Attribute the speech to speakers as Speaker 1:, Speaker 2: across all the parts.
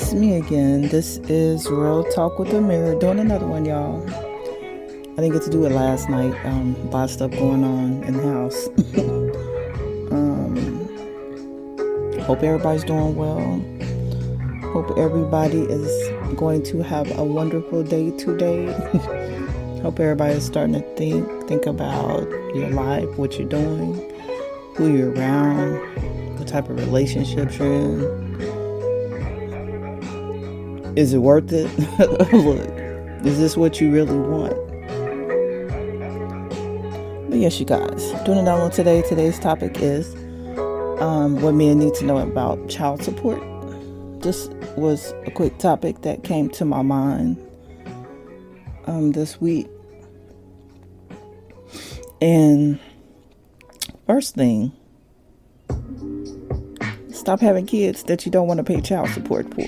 Speaker 1: it's me again. This is Real Talk with Amiri, doing another one, y'all. I didn't get to do it last night. A lot of stuff going on in the house. Hope everybody's doing well. Hope everybody is going to have a wonderful day today. Hope everybody is starting to think about your life, what you're doing, who you're around, what type of relationships you're in. Is it worth it? Look, is this what you really want? But yes, you guys, doing another one today. Today's topic is what men need to know about child support. This was a quick topic that came to my mind this week. And first thing, stop having kids that you don't want to pay child support for.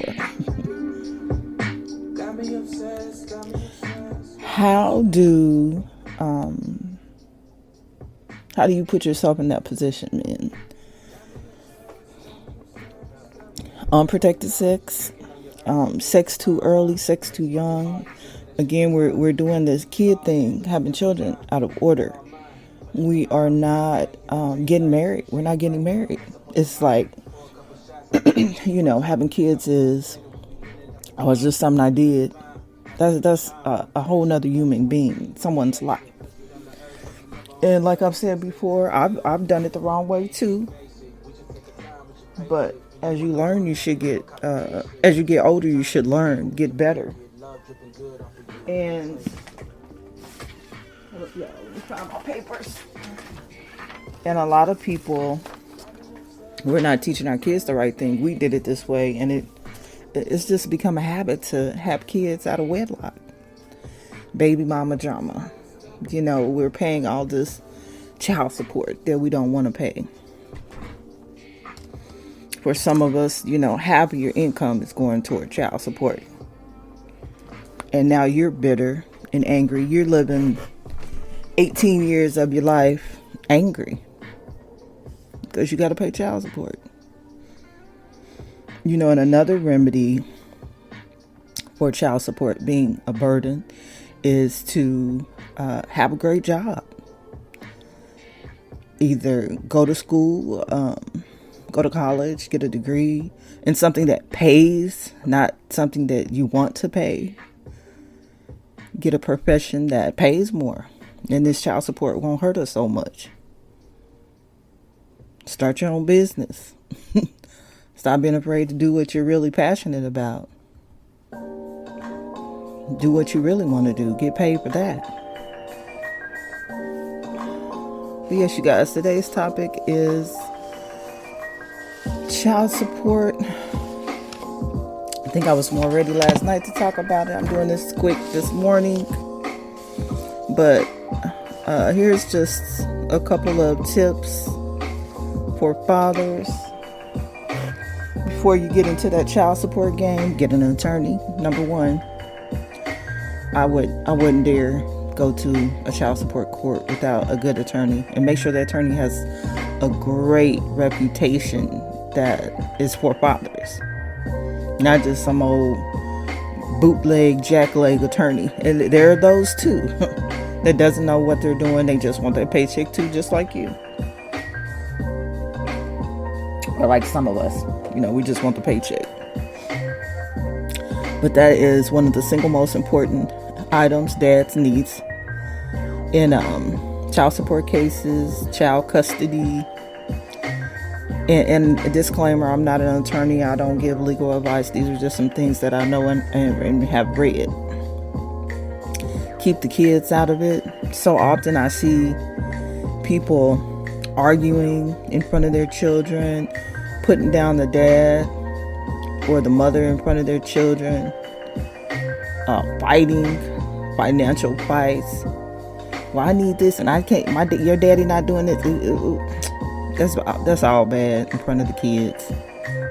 Speaker 1: How do you put yourself in that position, man? Unprotected sex, sex too early, sex too young. Again, we're doing this kid thing, having children out of order. We are not getting married. We're not getting married. It's like, having kids is, it's just something I did. That's a whole nother human being, someone's life. And like I've said before, I've done it the wrong way too. But as you learn, you should get, as you get older, you should learn, get better. And, let me find my papers. And a lot of people, we're not teaching our kids the right thing. We did it this way, and it's just become a habit to have kids out of wedlock. Baby mama drama. We're paying all this child support that we don't want to pay. For some of us, half of your income is going toward child support. And now you're bitter and angry. You're living 18 years of your life angry because you got to pay child support. And another remedy for child support being a burden is to have a great job. Either go to school, go to college, get a degree in something that pays, not something that you want to pay. Get a profession that pays more, and this child support won't hurt us so much. Start your own business. Stop being afraid to do what you're really passionate about. Do what you really want to do. Get paid for that. But yes, you guys, today's topic is child support. I think I was more ready last night to talk about it. I'm doing this quick this morning. But here's just a couple of tips for fathers. Before you get into that child support game, get an attorney. Number one, I wouldn't dare go to a child support court without a good attorney, and make sure the attorney has a great reputation that is for fathers, not just some old bootleg jackleg attorney. And there are those too that doesn't know what they're doing. They just want their paycheck too, just like you, or like some of us. We just want the paycheck. But that is one of the single most important items dads needs in child support cases, child custody. And a disclaimer, I'm not an attorney. I don't give legal advice. These are just some things that I know and have read. Keep the kids out of it. So often I see people arguing in front of their children, putting down the dad or the mother in front of their children, fighting, financial fights. Well, I need this and I can't. Your daddy not doing this. That's all bad in front of the kids.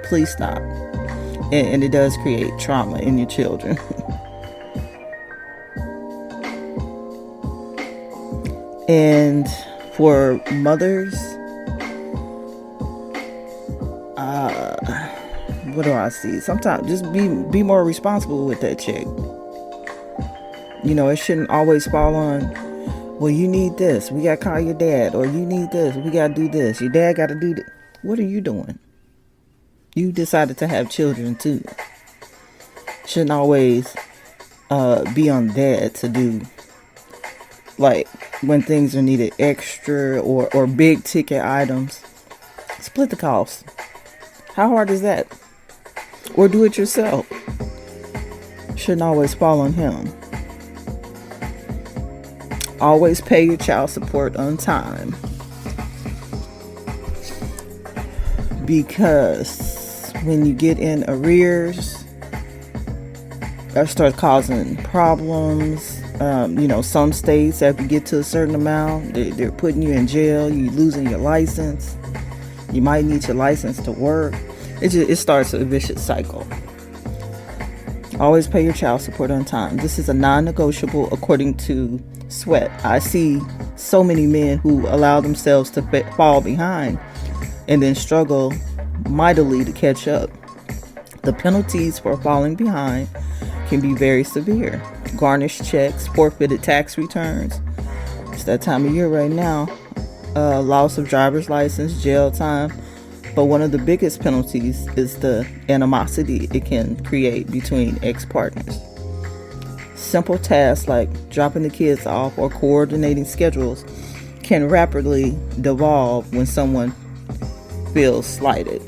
Speaker 1: Please stop. And it does create trauma in your children. And for mothers, what do I see? Sometimes just be more responsible with that check. You know, it shouldn't always fall on, well, you need this, we gotta call your dad, or you need this, we gotta do this, your dad gotta do this. What are you doing? You decided to have children too. Shouldn't always be on dad to do, like, when things are needed extra or big ticket items. Split the cost. How hard is that? Or do it yourself. Shouldn't always fall on him. Always pay your child support on time. Because when you get in arrears, that starts causing problems. Some states, after you get to a certain amount, they're putting you in jail. You're losing your license. You might need your license to work. It starts a vicious cycle. Always pay your child support on time. This is a non-negotiable, according to Sweat. I see so many men who allow themselves to fall behind and then struggle mightily to catch up. The penalties for falling behind can be very severe. Garnished checks, forfeited tax returns. It's that time of year right now. Loss of driver's license, jail time. But one of the biggest penalties is the animosity it can create between ex-partners. Simple tasks like dropping the kids off or coordinating schedules can rapidly devolve when someone feels slighted.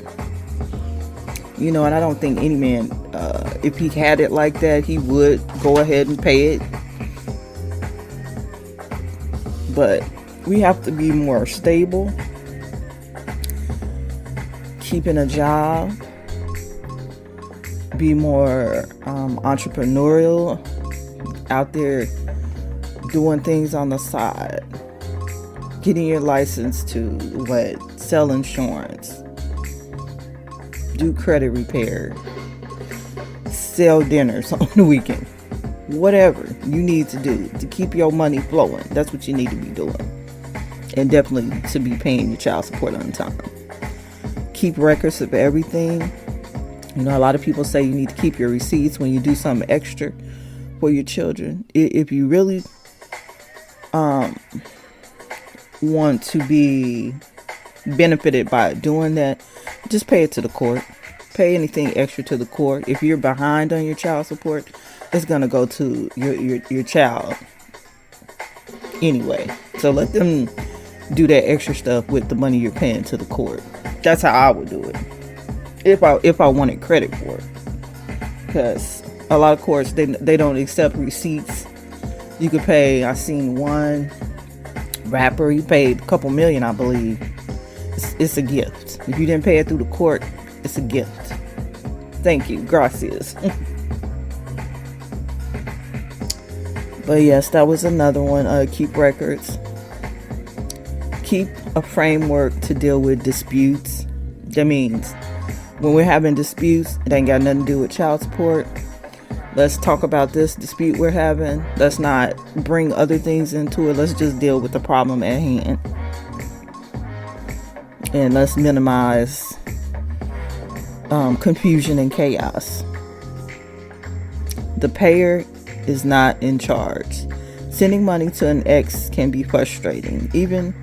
Speaker 1: And I don't think any man, if he had it like that, he would go ahead and pay it. But we have to be more stable, keeping a job, be more entrepreneurial, out there doing things on the side, getting your license to sell insurance, do credit repair, sell dinners on the weekend. Whatever you need to do to keep your money flowing, that's what you need to be doing. And definitely to be paying your child support on time. Keep records of everything. A lot of people say you need to keep your receipts when you do something extra for your children. If you really want to be benefited by doing that, just pay it to the court. Pay anything extra to the court. If you're behind on your child support, it's going to go to your child anyway. So let them do that extra stuff with the money you're paying to the court. That's how I would do it if I wanted credit for it. Because a lot of courts, they don't accept receipts. You could pay, I seen one rapper, he paid a couple million, I believe. It's a gift. If you didn't pay it through the court, it's a gift. Thank you. Gracias. But yes, that was another one. Keep records. Keep a framework to deal with disputes. That means when we're having disputes, it ain't got nothing to do with child support. Let's talk about this dispute we're having. Let's not bring other things into it. Let's just deal with the problem at hand. And let's minimize confusion and chaos. The payer is not in charge. Sending money to an ex can be frustrating, even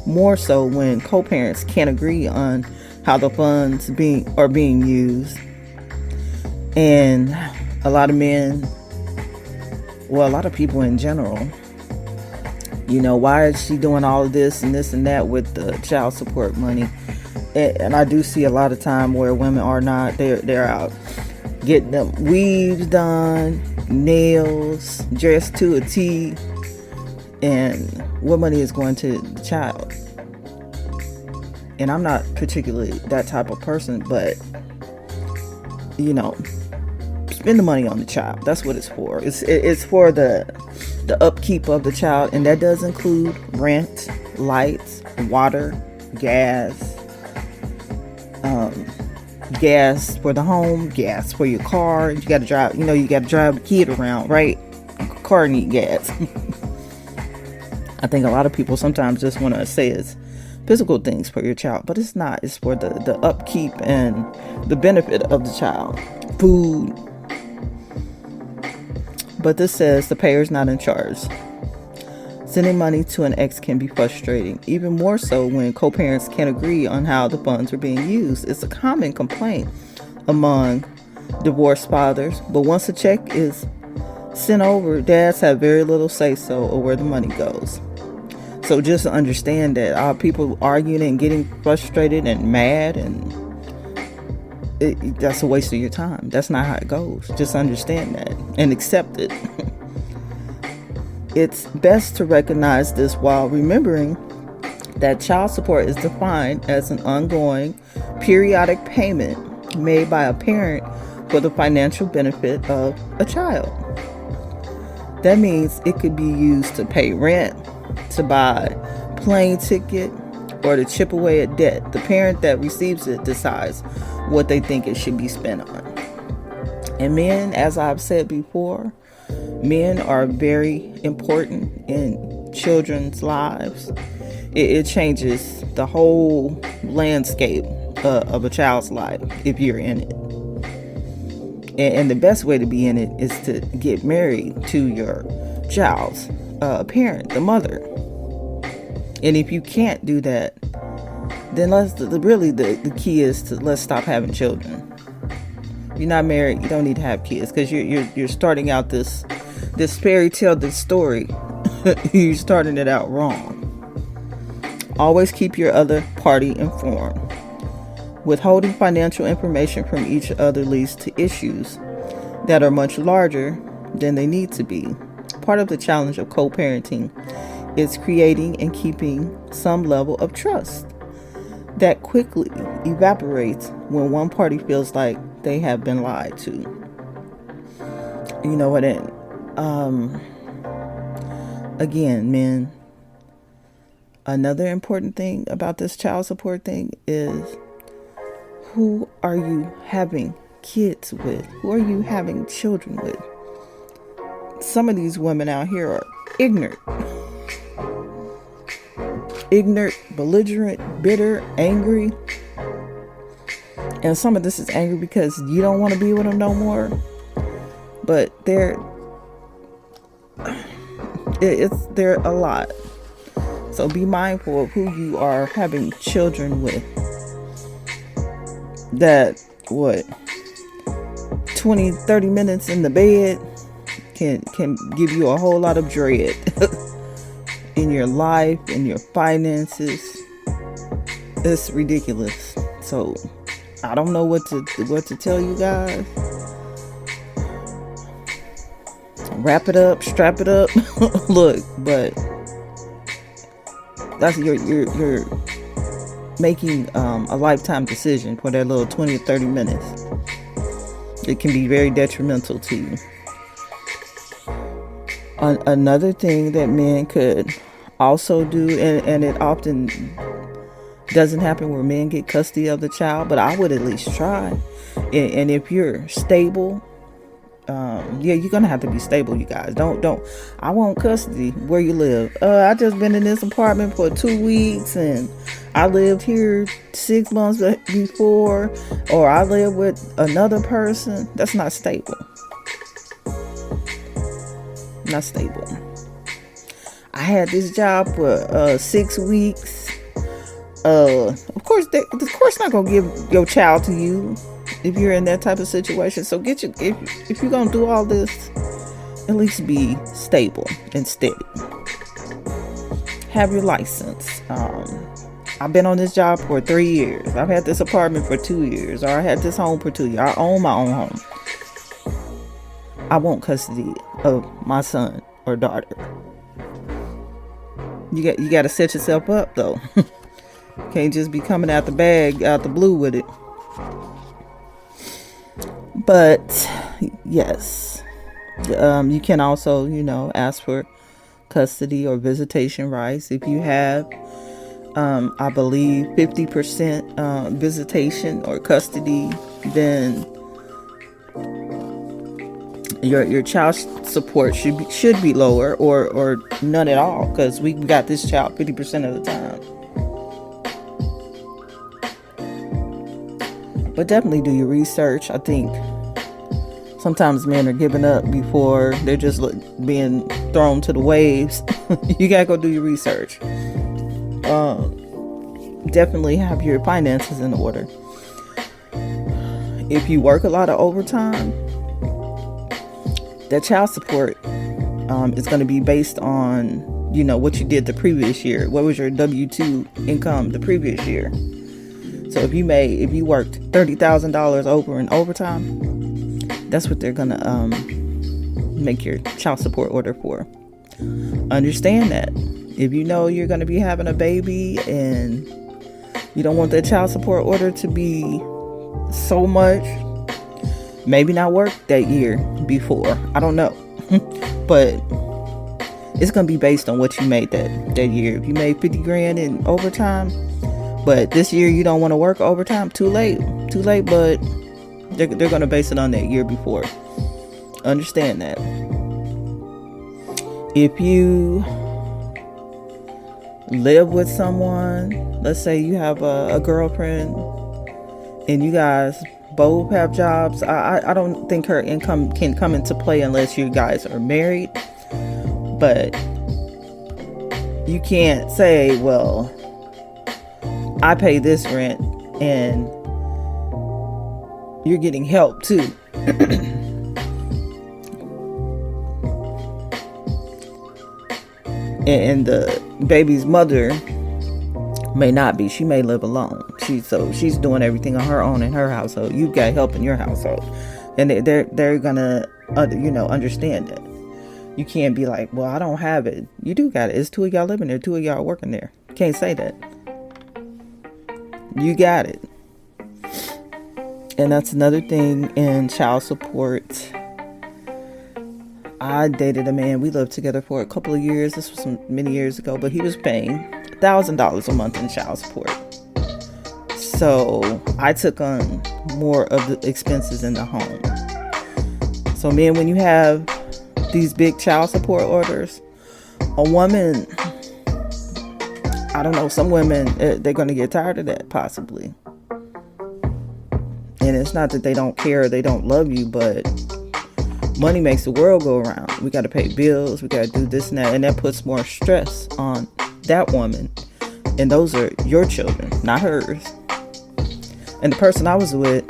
Speaker 1: more so when co-parents can't agree on how the funds are being used. And a lot of men, well, a lot of people in general, why is she doing all of this and that with the child support money? And I do see a lot of time where women are not, they're out getting them weaves done, nails, dressed to a T, and what money is going to the child? And I'm not particularly that type of person, but spend the money on the child. That's what it's for. It's for the upkeep of the child, and that does include rent, lights, water, gas, gas for the home, gas for your car. You got to drive. You got to drive the kid around, right? Car need gas. I think a lot of people sometimes just want to say it's physical things for your child, but it's not. It's for the upkeep and the benefit of the child. Food. But this says the payer is not in charge. Sending money to an ex can be frustrating, even more so when co-parents can't agree on how the funds are being used. It's a common complaint among divorced fathers, but once a check is sent over, dads have very little say-so of where the money goes. So just understand that people arguing and getting frustrated and mad, and that's a waste of your time. That's not how it goes. Just understand that and accept it. It's best to recognize this while remembering that child support is defined as an ongoing, periodic payment made by a parent for the financial benefit of a child. That means it could be used to pay rent, to buy a plane ticket, or to chip away at debt. The parent that receives it decides what they think it should be spent on. And men, as I've said before, men are very important in children's lives. It changes the whole landscape of a child's life if you're in it. And the best way to be in it is to get married to your child's parent, the mother. And if you can't do that, then the key is to let's stop having children. If you're not married, you don't need to have kids, because you're starting out this fairy tale, this story. You're starting it out wrong. Always keep your other party informed. Withholding financial information from each other leads to issues that are much larger than they need to be. Part of the challenge of co-parenting is creating and keeping some level of trust that quickly evaporates when one party feels like they have been lied to. You know what? Again, men, another important thing about this child support thing is, who are you having kids with? Who are you having children with? Some of these women out here are ignorant, belligerent, bitter, angry. And some of this is angry because you don't want to be with them no more. But they're a lot. So be mindful of who you are having children with. That 20-30 minutes in the bed can give you a whole lot of dread in your life, in your finances. It's ridiculous. So I don't know what to tell you guys. Wrap it up, strap it up. Look, but that's you're making a lifetime decision for that little 20 or 30 minutes. It can be very detrimental to you. Another thing that men could also do, and it often doesn't happen where men get custody of the child, but I would at least try. And if you're stable, you're gonna have to be stable, you guys. Don't I want custody where you live. I just been in this apartment for 2 weeks, and I lived here 6 months before, or I live with another person. That's not stable. Not stable. I had this job for 6 weeks. Of course not gonna give your child to you if you're in that type of situation. So if you're gonna do all this, at least be stable and steady. Have your license. I've been on this job for 3 years. I've had this apartment for 2 years, or I had this home for 2 years. I own my own home. I want custody of my son or daughter. You got to set yourself up though. Can't just be coming out the bag, out the blue with it. But yes, you can also, ask for custody or visitation rights. If you have, I believe 50% visitation or custody, then your child support should be lower or none at all, because we got this child 50% of the time. But definitely do your research. I think sometimes men are giving up before they're just being thrown to the waves. You gotta go do your research. Definitely have your finances in order. If you work a lot of overtime, that child support is going to be based on, what you did the previous year. What was your W-2 income the previous year? So if you worked $30,000 over in overtime, that's what they're going to make your child support order for. Understand that. If you know you're going to be having a baby and you don't want that child support order to be so much, maybe not work that year before. I don't know. But it's going to be based on what you made that year. If you made 50 grand in overtime, but this year you don't want to work overtime, too late, but they're going to base it on that year before. Understand that. If you live with someone, let's say you have a girlfriend and you guys both have jobs, I don't think her income can come into play unless you guys are married. But you can't say, well, I pay this rent and you're getting help too. And the baby's mother may not be. She may live alone. She's doing everything on her own in her household. You've got help in your household, and they're gonna understand it. You can't be like, well, I don't have it. You do got it. It's two of y'all living there. Two of y'all working there. Can't say that. You got it. And that's another thing in child support. I dated a man. We lived together for a couple of years. This was many years ago, but he was paying $1,000 a month in child support. So I took on more of the expenses in the home. So man, when you have these big child support orders, a woman, I don't know, some women, they're going to get tired of that possibly. And it's not that they don't care or they don't love you, but money makes the world go around. We got to pay bills. We got to do this and that. And that puts more stress on that woman. And those are your children, not hers. And the person I was with,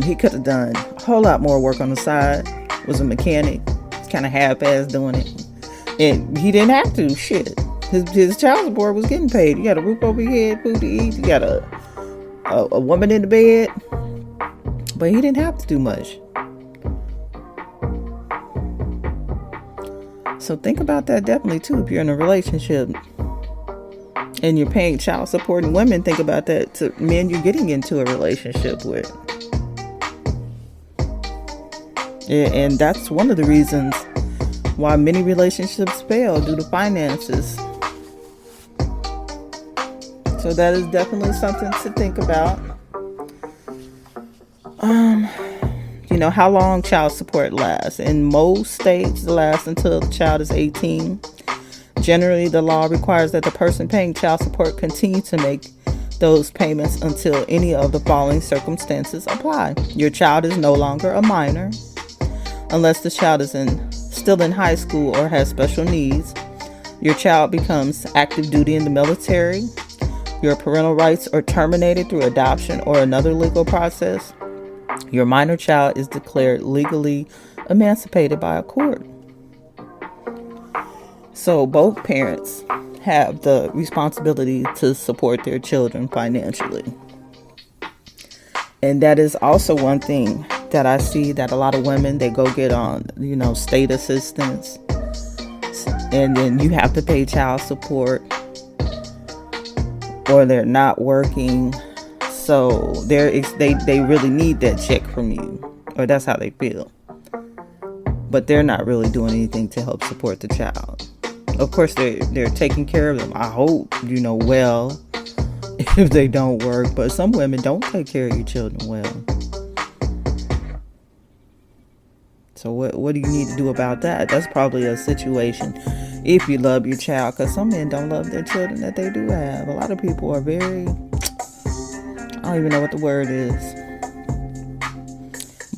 Speaker 1: he could have done a whole lot more work on the side. Was a mechanic. He's kind of half-assed doing it. And he didn't have to. Shit. His child support was getting paid. You got a roof over your head, food to eat. You got a woman in the bed. But he didn't have to do much. So think about that definitely too if you're in a relationship and you're paying child support. And women, think about that to men you're getting into a relationship with. And that's one of the reasons why many relationships fail, due to finances. So that is definitely something to think about. How long child support lasts. In most states, it lasts until the child is 18. Generally, the law requires that the person paying child support continue to make those payments until any of the following circumstances apply. Your child is no longer a minor, unless the child is still in high school or has special needs. Your child becomes active duty in the military. Your parental rights are terminated through adoption or another legal process. Your minor child is declared legally emancipated by a court. So both parents have the responsibility to support their children financially. And that is also one thing that I see that a lot of women, they go get on, state assistance. And then you have to pay child support, or they're not working. So they really need that check from you, or that's how they feel. But they're not really doing anything to help support the child. Of course, they're taking care of them. I hope, well, if they don't work. But some women don't take care of your children well. So what do you need to do about that? That's probably a situation if you love your child, because some men don't love their children that they do have. A lot of people are very, I don't even know what the word is.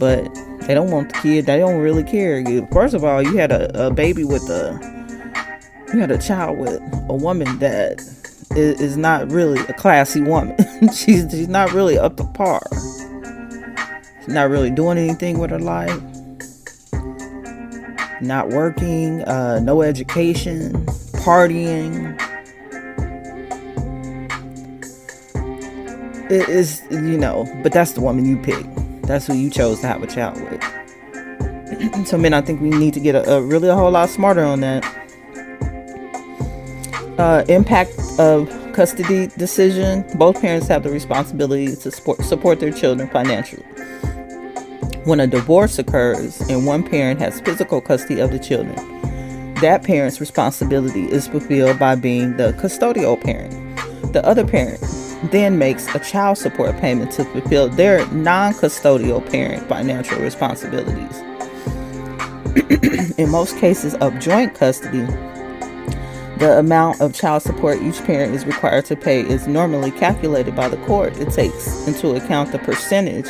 Speaker 1: but they don't want the kid. They don't really care. First of all, you had a baby with you had a child with a woman that is not really a classy woman. she's not really up to par. She's not really doing anything with her life. Not working, no education, partying. It is, but that's the woman you pick. That's who you chose to have a child with. So, men, I think we need to get a whole lot smarter on that. Impact of custody decision. Both parents have the responsibility to support their children financially. When a divorce occurs and one parent has physical custody of the children, that parent's responsibility is fulfilled by being the custodial parent. The other parent then makes a child support payment to fulfill their non-custodial parent financial responsibilities. In most cases of joint custody, the amount of child support each parent is required to pay is normally calculated by the court. It takes into account the percentage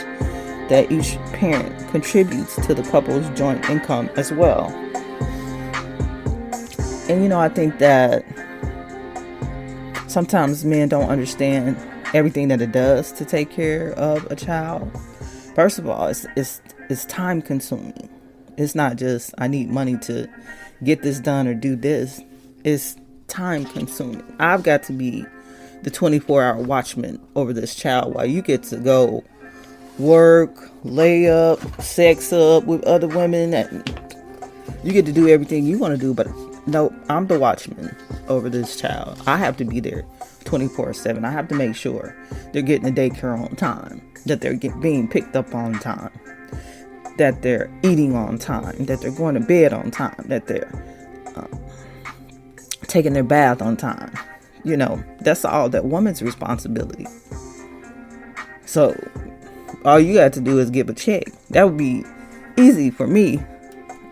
Speaker 1: that each parent contributes to the couple's joint income as well. And I think that sometimes men don't understand everything that it does to take care of a child. First of all, it's time consuming. It's not just I need money to get this done or do this. It's time consuming. I've got to be the 24-hour watchman over this child while you get to go work, lay up, sex up with other women. And you get to do everything you want to do, but no, I'm the watchman over this child. I have to be there 24/7. I have to make sure they're getting the daycare on time, that they're being picked up on time, that they're eating on time, that they're going to bed on time, that they're taking their bath on time. That's all that woman's responsibility. So all you got to do is give a check. That would be easy for me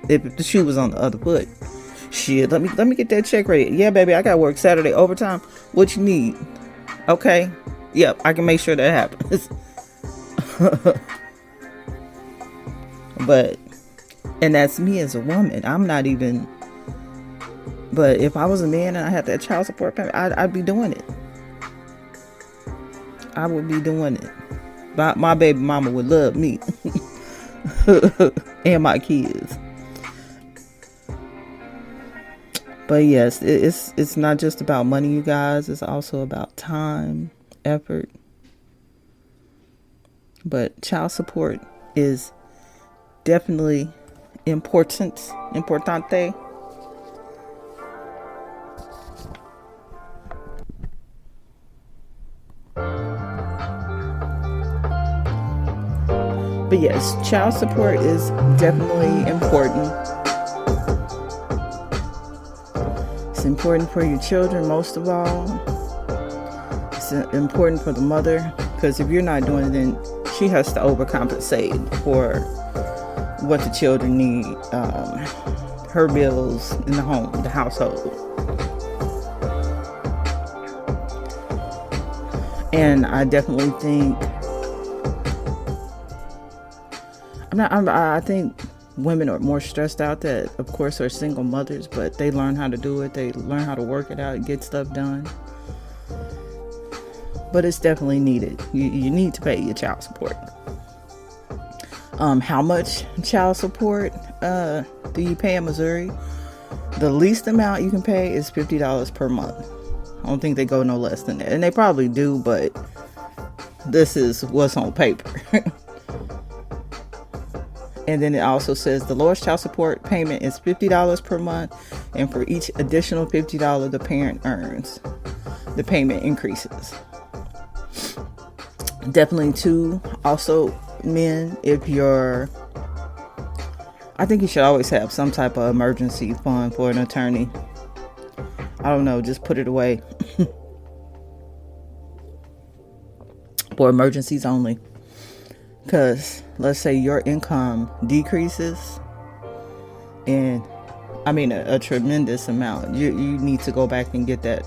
Speaker 1: if the shoe was on the other foot. Shit, let me get that check ready. Yeah, baby, I got work Saturday overtime. What you need? Okay. Yep, I can make sure that happens. And that's me as a woman. I'm not even. But if I was a man and I had that child support payment, I'd be doing it. I would be doing it. My baby mama would love me. And my kids. But yes, it's not just about money, you guys. It's also about time, effort. But child support is definitely importante. But yes, child support is definitely important. It's important for your children, most of all. It's important for the mother, because if you're not doing it, then she has to overcompensate for what the children need, her bills in the home, the household. And I definitely think, I think women are more stressed out that, of course, are single mothers, but they learn how to do it. They learn how to work it out and get stuff done. But it's definitely needed. You need to pay your child support. How much child support do you pay in Missouri? The least amount you can pay is $50 per month. I don't think they go no less than that. And they probably do, but this is what's on paper. And then it also says the lowest child support payment is $50 per month. And for each additional $50 the parent earns, the payment increases. Definitely too, also men, I think you should always have some type of emergency fund for an attorney. I don't know, just put it away. For emergencies only. Because let's say your income decreases, and a tremendous amount, you need to go back and get that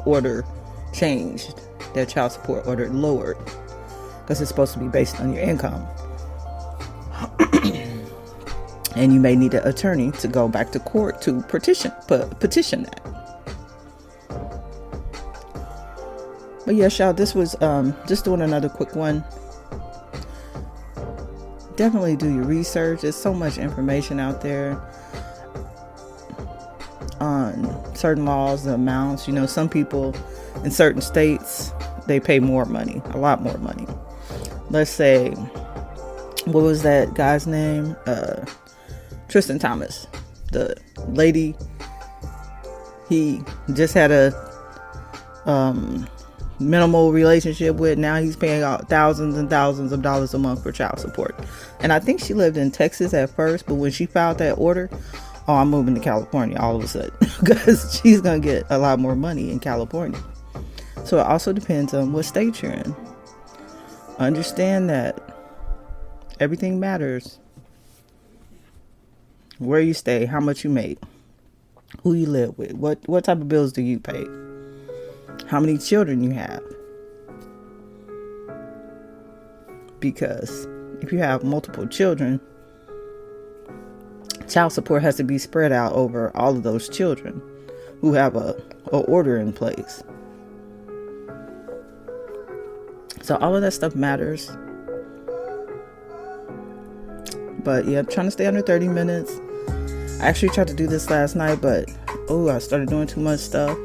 Speaker 1: order changed, that child support order lowered, because it's supposed to be based on your income. And you may need an attorney to go back to court to petition that. But yes, y'all, this was just doing another quick one. Definitely do your research. There's so much information out there on certain laws, the amounts. Some people in certain states, they pay more money, a lot more money. Let's say, what was that guy's name? Tristan Thomas, the lady he just had a minimal relationship with. Now he's paying out thousands and thousands of dollars a month for child support. And I think she lived in Texas at first, but when she filed that order, I'm moving to California all of a sudden, because she's gonna get a lot more money in California. So it also depends on what state you're in. Understand that everything matters. Where you stay, how much you make, who you live with, what type of bills do you pay, how many children you have. Because if you have multiple children, child support has to be spread out over all of those children who have a order in place. So all of that stuff matters. But yeah, I'm trying to stay under 30 minutes. I actually tried to do this last night, but I started doing too much stuff.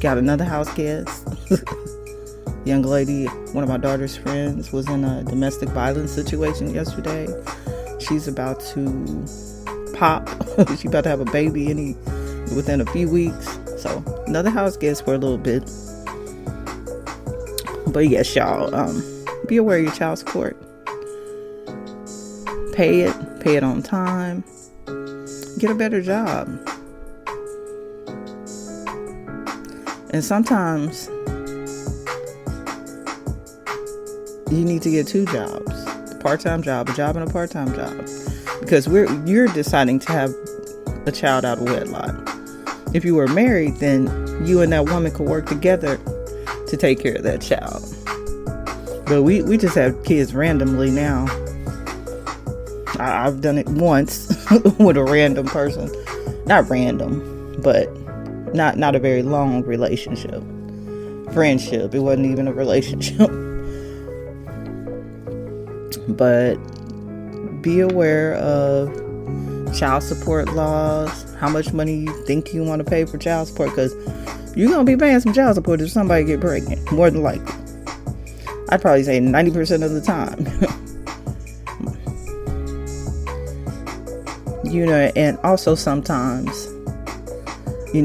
Speaker 1: Got another house guest. Young lady, one of my daughter's friends, was in a domestic violence situation yesterday. She's about to pop. She's about to have a baby within a few weeks. So another house guest for a little bit. But yes, y'all, be aware of your child support. Pay it on time. Get a better job. And sometimes you need to get two jobs, a part-time job, a job and a part-time job, because you're deciding to have a child out of wedlock. If you were married, then you and that woman could work together to take care of that child. But we just have kids randomly now. I've done it once with a random person. Not random, but not a very long relationship. Friendship. It wasn't even a relationship. But be aware of child support laws, how much money you think you want to pay for child support, because you're going to be paying some child support if somebody get pregnant, more than likely. I'd probably say 90% of the time. And also sometimes, is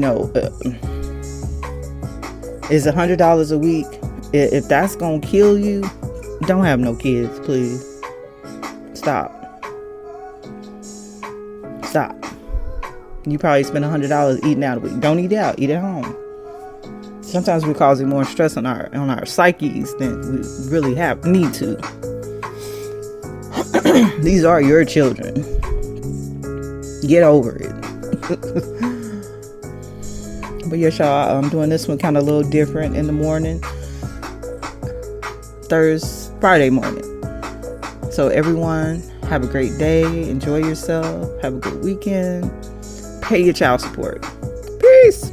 Speaker 1: $100 a week. If that's going to kill you, don't have no kids, please. Stop. You probably spend $100 eating out a week. Don't eat out. Eat at home. Sometimes we're causing more stress on our psyches than we really need to. These are your children. Get over it. But yes, y'all, I'm doing this one kind of a little different in the morning. Friday morning. So everyone, have a great day. Enjoy yourself. Have a good weekend. Pay your child support. Peace.